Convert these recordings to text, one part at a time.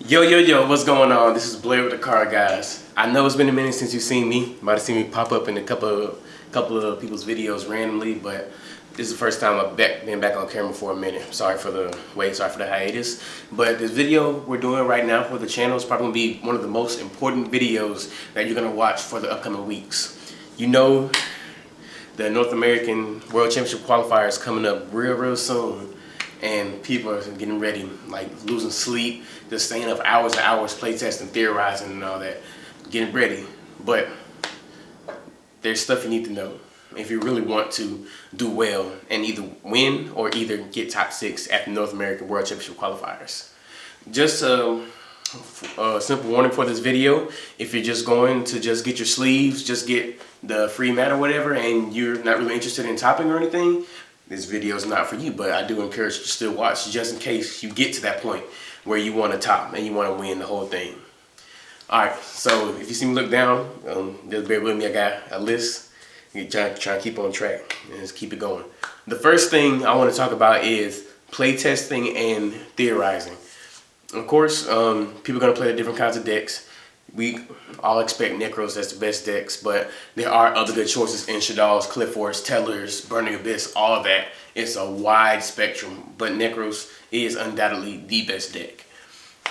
Yo, what's going on? This is Blair with TheCardGuyz. I know it's been a minute since you've seen me. You might have seen me pop up in a couple of people's videos randomly, but this is the first time I've been back on camera for a minute. Sorry for the wait, sorry for the hiatus. But this video we're doing right now for the channel is probably going to be one of the most important videos that you're going to watch for the upcoming weeks. You know, the North American World Championship qualifier is coming up real soon. And people are getting ready, like losing sleep, just staying up hours and hours playtesting, theorizing and all that, getting ready. But there's stuff you need to know if you really want to do well and either win or either get top 6 at the North American World Championship qualifiers. Just a simple warning for this video: if you're just going to just get your sleeves, just get the free mat or whatever, and you're not really interested in topping or anything, this video is not for you. But I do encourage you to still watch, just in case you get to that point where you want to top and you want to win the whole thing. Alright, so if you see me look down, just bear with me. I got a list. Try to keep on track and just keep it going. The first thing I want to talk about is playtesting and theorizing. Of course, people are going to play the different kinds of decks. We all expect Necros as the best decks, but there are other good choices in Shaddolls, Clifford's, Tellers, Burning Abyss, all of that. It's a wide spectrum, but Necros is undoubtedly the best deck.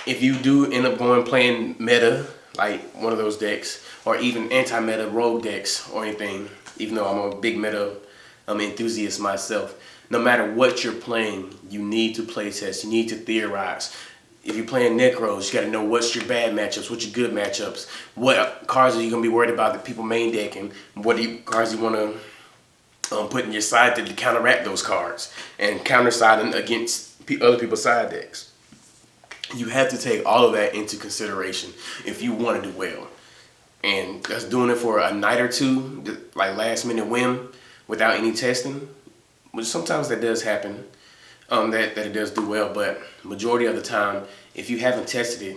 If you do end up playing meta, like one of those decks, or even anti-meta rogue decks or anything, even though I'm a big meta enthusiast myself, no matter what you're playing, you need to playtest, you need to theorize. If you're playing Necros, you got to know what's your bad matchups, what's your good matchups, what cards are you going to be worried about that people main deck, and what cards you want to put in your side to counteract those cards and counter side them against other people's side decks. You have to take all of that into consideration if you want to do well. And just doing it for a night or two, like last minute whim, without any testing, which sometimes that does happen. That it does do well, but majority of the time, if you haven't tested it,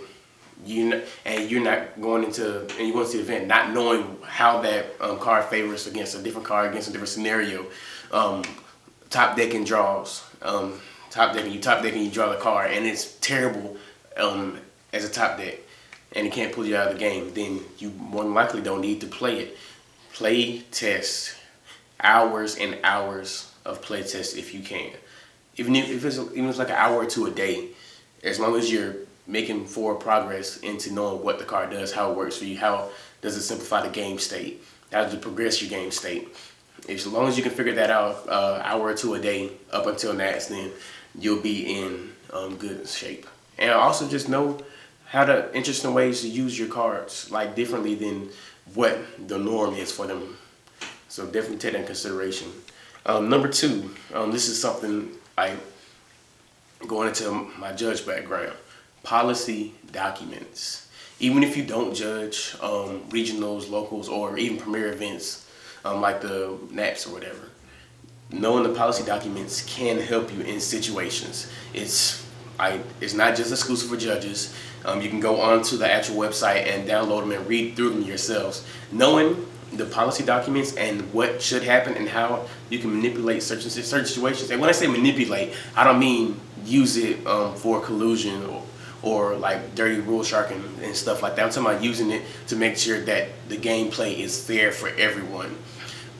you're not going into, and you want to see the event not knowing how that card favors against a different card, against a different scenario, top decking draws, top decking, you draw the card, and it's terrible as a top deck, and it can't pull you out of the game, then you more than likely don't need to play it. Play test, hours and hours of play test if you can. Even if it's like an hour or two a day, as long as you're making forward progress into knowing what the card does, how it works for you, how does it simplify the game state, how does it progress your game state. As long as you can figure that out, hour or two a day up until next, then you'll be in good shape. And also just know how to interesting ways to use your cards, like differently than what the norm is for them. So definitely take that in consideration. Number 2, this is something like going into my judge background, policy documents. Even if you don't judge regionals, locals, or even premier events like the NAPs or whatever, knowing the policy documents can help you in situations. It's not just exclusive for judges. You can go onto the actual website and download them and read through them yourselves. Knowing the policy documents and what should happen and how you can manipulate certain situations. And when I say manipulate, I don't mean use it for collusion or like dirty rule sharking and stuff like that. I'm talking about using it to make sure that the gameplay is fair for everyone.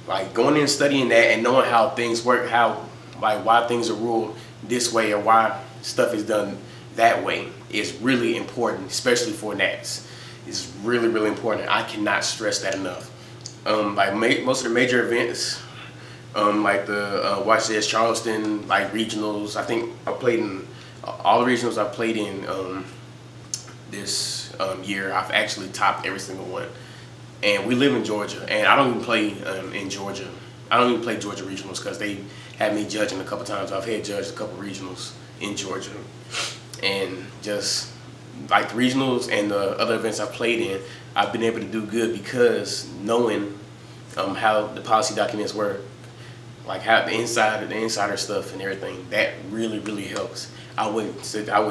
Like going in and studying that and knowing how things work, why things are ruled this way or why stuff is done that way is really important, especially for NATs. It's really important. I cannot stress that enough. Most of the major events, like the YCS Charleston, like regionals, I think I played in all the regionals I've played in this year. I've actually topped every single one. And we live in Georgia, and I don't even play in Georgia. I don't even play Georgia regionals because they had me judging a couple times. I've had judged a couple regionals in Georgia, and just like the regionals and the other events I've played in, I've been able to do good because knowing how the policy documents work, like how the insider stuff and everything, that really helps. I would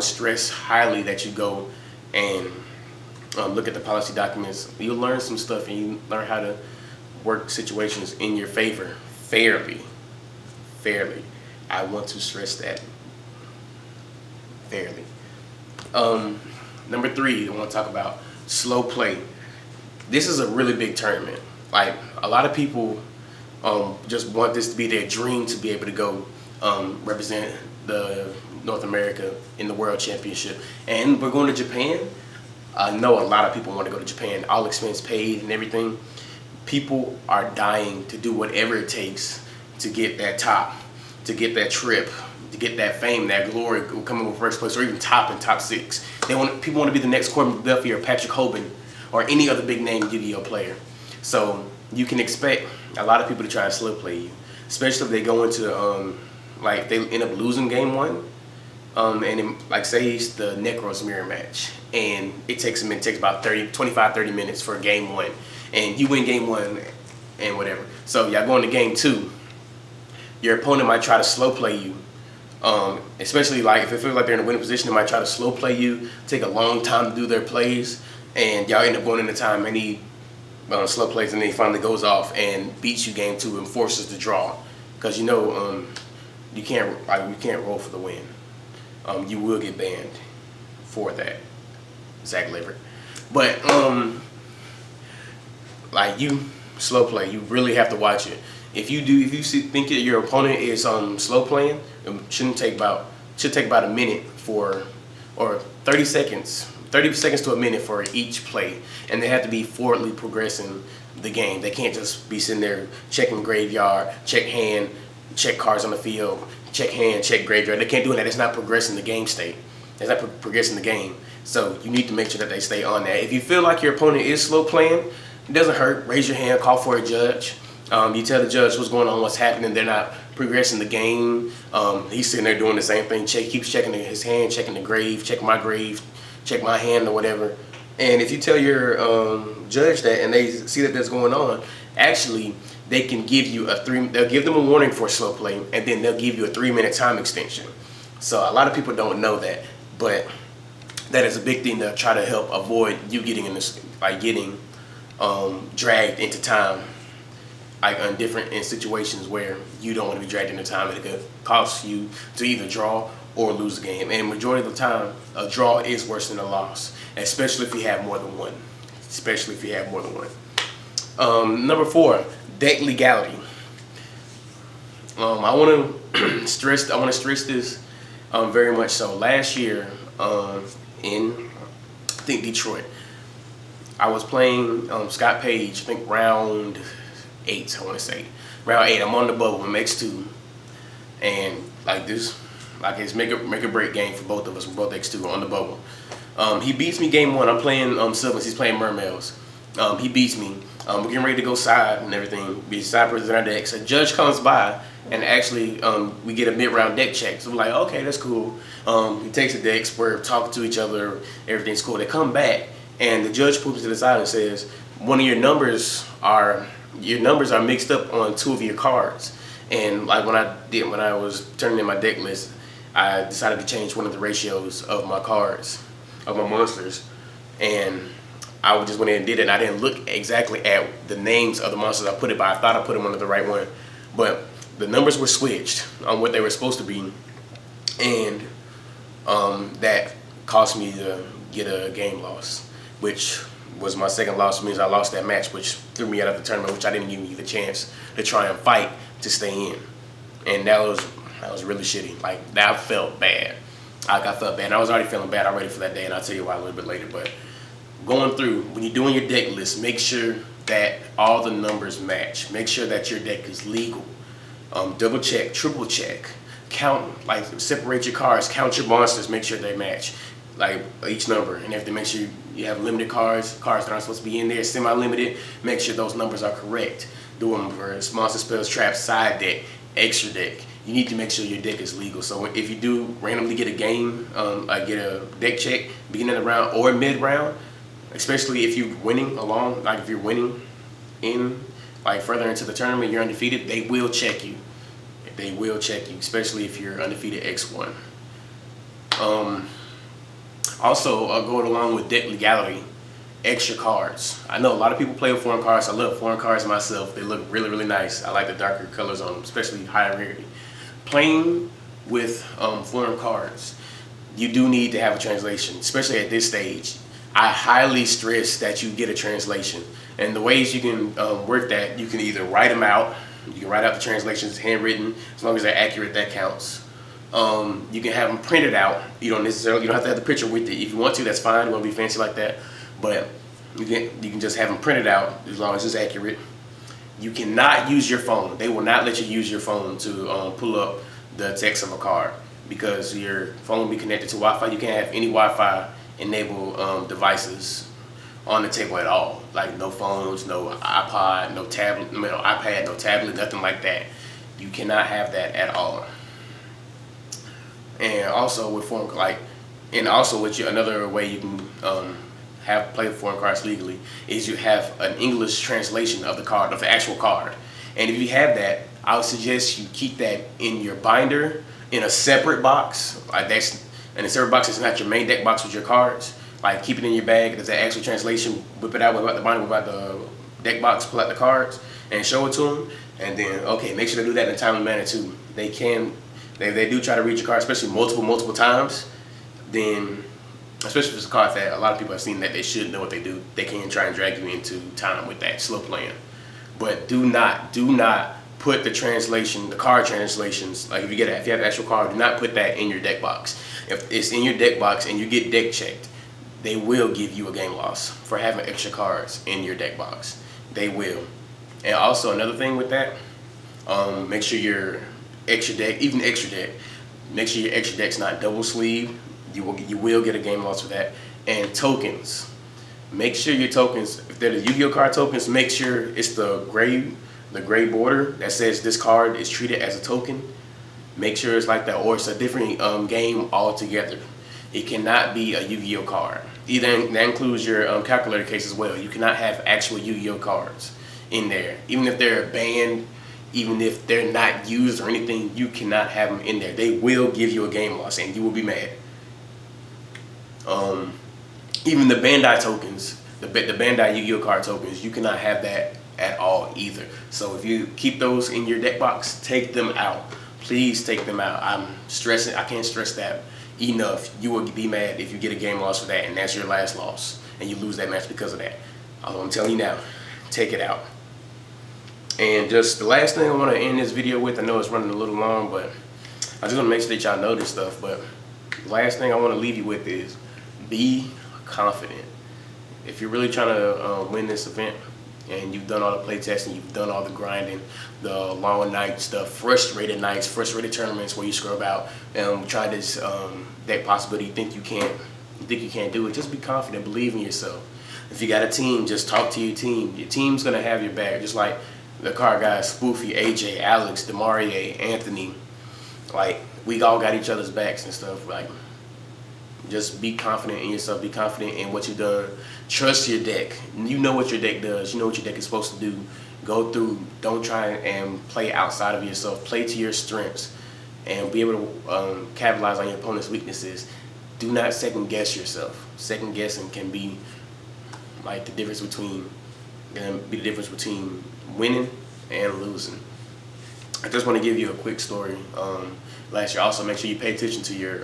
stress highly that you go and look at the policy documents. You'll learn some stuff and you learn how to work situations in your favor fairly. I want to stress that. Fairly. Number 3, I want to talk about slow play. This is a really big tournament. Like, a lot of people just want this to be their dream to be able to go represent the North America in the World Championship. And we're going to Japan. I know a lot of people want to go to Japan, all expense paid and everything. People are dying to do whatever it takes to get that top, to get that trip, to get that fame, that glory, coming in first place, or even top 6. People want to be the next Corbin Duffy or Patrick Hoban or any other big name UDO player. So you can expect a lot of people to try and slow play you, especially if they go into like they end up losing game 1. And then, like, say it's the Necros mirror match, and it takes about 25-30 minutes for game 1, and you win game 1 and whatever. So y'all go into game 2. Your opponent might try to slow play you, especially like if it feels like they're in a winning position. They might try to slow play you, take a long time to do their plays, and y'all end up going into time many slow plays, and then he finally goes off and beats you game 2 and forces the draw, because you know you can't roll for the win. You will get banned for that, Zach Liver. But like, you slow play, you really have to watch it. If you think that your opponent is slow playing, it should take about a minute or 30 seconds to a minute for each play, and they have to be forwardly progressing the game. They can't just be sitting there checking graveyard, check hand, check cards on the field, check hand, check graveyard. They can't do that. It's not progressing the game state. It's not progressing the game. So you need to make sure that they stay on that. If you feel like your opponent is slow playing, it doesn't hurt. Raise your hand, call for a judge. You tell the judge what's going on, what's happening. They're not progressing the game. He's sitting there doing the same thing. Keeps checking his hand, checking the grave, check my grave, check my hand or whatever. And if you tell your judge that and they see that that's going on, actually they can give you they'll give them a warning for slow play, and then they'll give you a 3-minute time extension. So a lot of people don't know that, but that is a big thing to try to help avoid you getting in this, like getting dragged into time, like in situations where you don't want to be dragged into time, and it could cost you to either draw or lose the game. And majority of the time, a draw is worse than a loss, especially if you have more than one. Number 4, deck legality. I want to stress this very much so. Last year in I think Detroit, I was playing Scott Page. I think round 8. I want to say round 8. I'm on the bubble with X2, and like this, like it's make or break game for both of us. We're both X2 on the bubble. He beats me game 1. I'm playing Silvers. He's playing Mermails. He beats me. We're getting ready to go side and everything. Be side presents our decks. A judge comes by, and actually we get a mid-round deck check. So we're like, okay, that's cool. He takes the decks. We're talking to each other. Everything's cool. They come back, and the judge pulls to the side and says, one of your numbers are mixed up on 2 of your cards. And like when I was turning in my deck list, I decided to change one of the ratios of my cards, of my monsters, and I just went in and did it. And I didn't look exactly at the names of the monsters I put it by. I thought I put them under the right one, but the numbers were switched on what they were supposed to be, and that cost me to get a game loss, which was my second loss. Means I lost that match, which threw me out of the tournament, which I didn't even get the chance to try and fight to stay in. And that was really shitty. Like, that felt bad. I felt bad. And I was already feeling bad already for that day, and I'll tell you why a little bit later. But going through, when you're doing your deck list, make sure that all the numbers match. Make sure that your deck is legal. Double check, triple check, count, like separate your cards, count your monsters, make sure they match, like each number and everything. Make sure you have limited cards that aren't supposed to be in there, semi-limited. Make sure those numbers are correct. Do them for monster spells, traps, side deck, extra deck. You need to make sure your deck is legal. So if you do randomly get a game, get a deck check, beginning of the round or mid-round, especially if you're winning along, like if you're winning in, like further into the tournament, you're undefeated, they will check you. They will check you, especially if you're undefeated X1. Also, going along with deck legality, extra cards. I know a lot of people play with foreign cards. I love foreign cards myself. They look really, really nice. I like the darker colors on them, especially higher rarity. Playing with foreign cards, you do need to have a translation, especially at this stage. I highly stress that you get a translation. And the ways you can work that, you can either write them out. You can write out the translations handwritten, as long as they're accurate, that counts. You can have them printed out. You don't have to have the picture with it. If you want to, that's fine. You want to be fancy like that, but you can just have them printed out as long as it's accurate. You cannot use your phone. They will not let you use your phone to pull up the text of a card, because your phone will be connected to Wi-Fi. You can't have any Wi-Fi enabled devices on the table at all. Like no phones, no iPod, no tablet, no iPad, no tablet, nothing like that. You cannot have that at all. And also with another way you can play foreign cards legally is you have an English translation of the card, of the actual card. And if you have that, I would suggest you keep that in your binder in a separate box. In a separate box, it's not your main deck box with your cards. Like, keep it in your bag. There's an actual translation. Whip it out, whip out the binder, whip out the deck box, pull out the cards, and show it to them. And then, okay, make sure to do that in a timely manner too. They do try to read your card, especially multiple times. Then, especially if it's a card that a lot of people have seen that they should know what they do, they can try and drag you into time with that slow playing. But do not put the card translations, like if you have the actual card, do not put that in your deck box. If it's in your deck box and you get deck checked, they will give you a game loss for having extra cards in your deck box. They will. And also another thing with that, make sure your extra deck, make sure your extra deck's not double sleeved. You will get a game loss for that. And tokens. Make sure your tokens, if they're the Yu-Gi-Oh card tokens, make sure it's the gray border that says this card is treated as a token. Make sure it's like that, or it's a different game altogether. It cannot be a Yu-Gi-Oh card. That includes your calculator case as well. You cannot have actual Yu-Gi-Oh cards in there. Even if they're banned, even if they're not used or anything, you cannot have them in there. They will give you a game loss and you will be mad. Even the Bandai tokens, the Bandai Yu-Gi-Oh card tokens, you cannot have that at all either. So if you keep those in your deck box, take them out. Please take them out. I can't stress that enough. You will be mad if you get a game loss for that, and that's your last loss, and you lose that match because of that. I'm telling you now, take it out. And just the last thing I want to end this video with, I know it's running a little long, but I just want to make sure that y'all know this stuff. But the last thing I want to leave you with is be confident. If you're really trying to win this event, and you've done all the playtesting, you've done all the grinding, the long night stuff, frustrated nights, frustrated tournaments where you scrub out and try this deck possibility, you think you can't do it, just be confident, believe in yourself. If you got a team, just talk to your team. Your team's gonna have your back, just like the card guys, Spoofy, AJ, Alex, Demarie, Anthony. Like, we all got each other's backs and stuff. Like, just be confident in yourself, be confident in what you've done. Trust your deck. You know what your deck does. You know what your deck is supposed to do. Go through. Don't try and play outside of yourself. Play to your strengths and be able to capitalize on your opponent's weaknesses. Do not second guess yourself. Second guessing can be like the difference between winning and losing. I just want to give you a quick story. Last year, also make sure you pay attention to your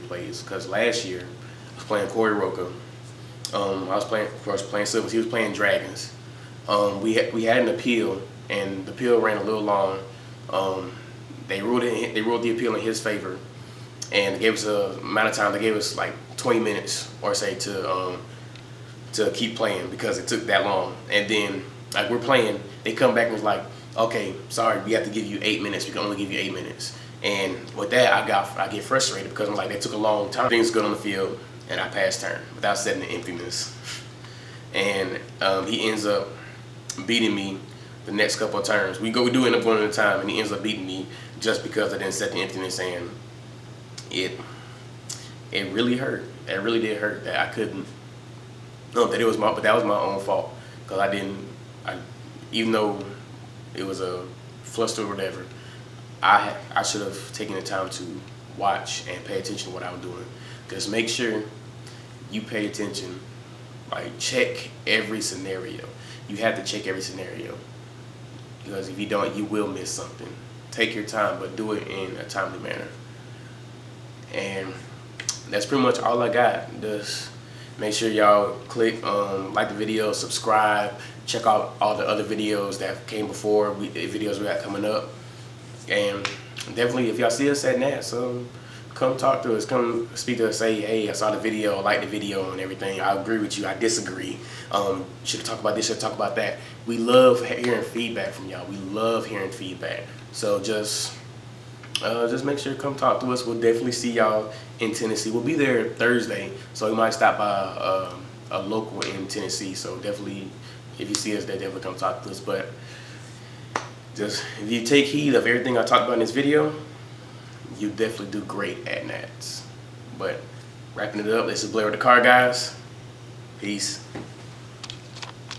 plays, because last year I was playing Corey Roca. I was playing Silvers. He was playing Dragons. We had an appeal, and the appeal ran a little long. They ruled the appeal in his favor, and they gave us a amount of time. They gave us like 20 minutes or say to keep playing because it took that long. And then like we're playing, they come back and was like, okay, sorry, we have to give you 8 minutes. We can only give you 8 minutes. And with that, I get frustrated because I'm like, they took a long time. Things good on the field, and I passed turn without setting the emptiness. And he ends up beating me the next couple of turns. We do end up going at a time, and he ends up beating me just because I didn't set the emptiness, and it really hurt. It really did hurt that I couldn't. No, that was my own fault, because even though it was a fluster or whatever, I should have taken the time to watch and pay attention to what I was doing. Just make sure you pay attention. Like, check every scenario. You have to check every scenario, because if you don't, you will miss something. Take your time, but do it in a timely manner. And that's pretty much all I got. Just make sure y'all click like the video, subscribe, check out all the other videos that came before, videos we got coming up. And definitely, if y'all see us at Nats, come talk to us, come speak to us, say, hey, I saw the video, I like the video and everything. I agree with you, I disagree. Should talk about this, should talk about that. We love hearing feedback from y'all. We love hearing feedback. So just make sure to come talk to us. We'll definitely see y'all in Tennessee. We'll be there Thursday, so we might stop by a local in Tennessee. So definitely, if you see us there, definitely come talk to us. But just if you take heed of everything I talked about in this video, you definitely do great at Nats. But wrapping it up, this is Blair with the Car Guys. Peace.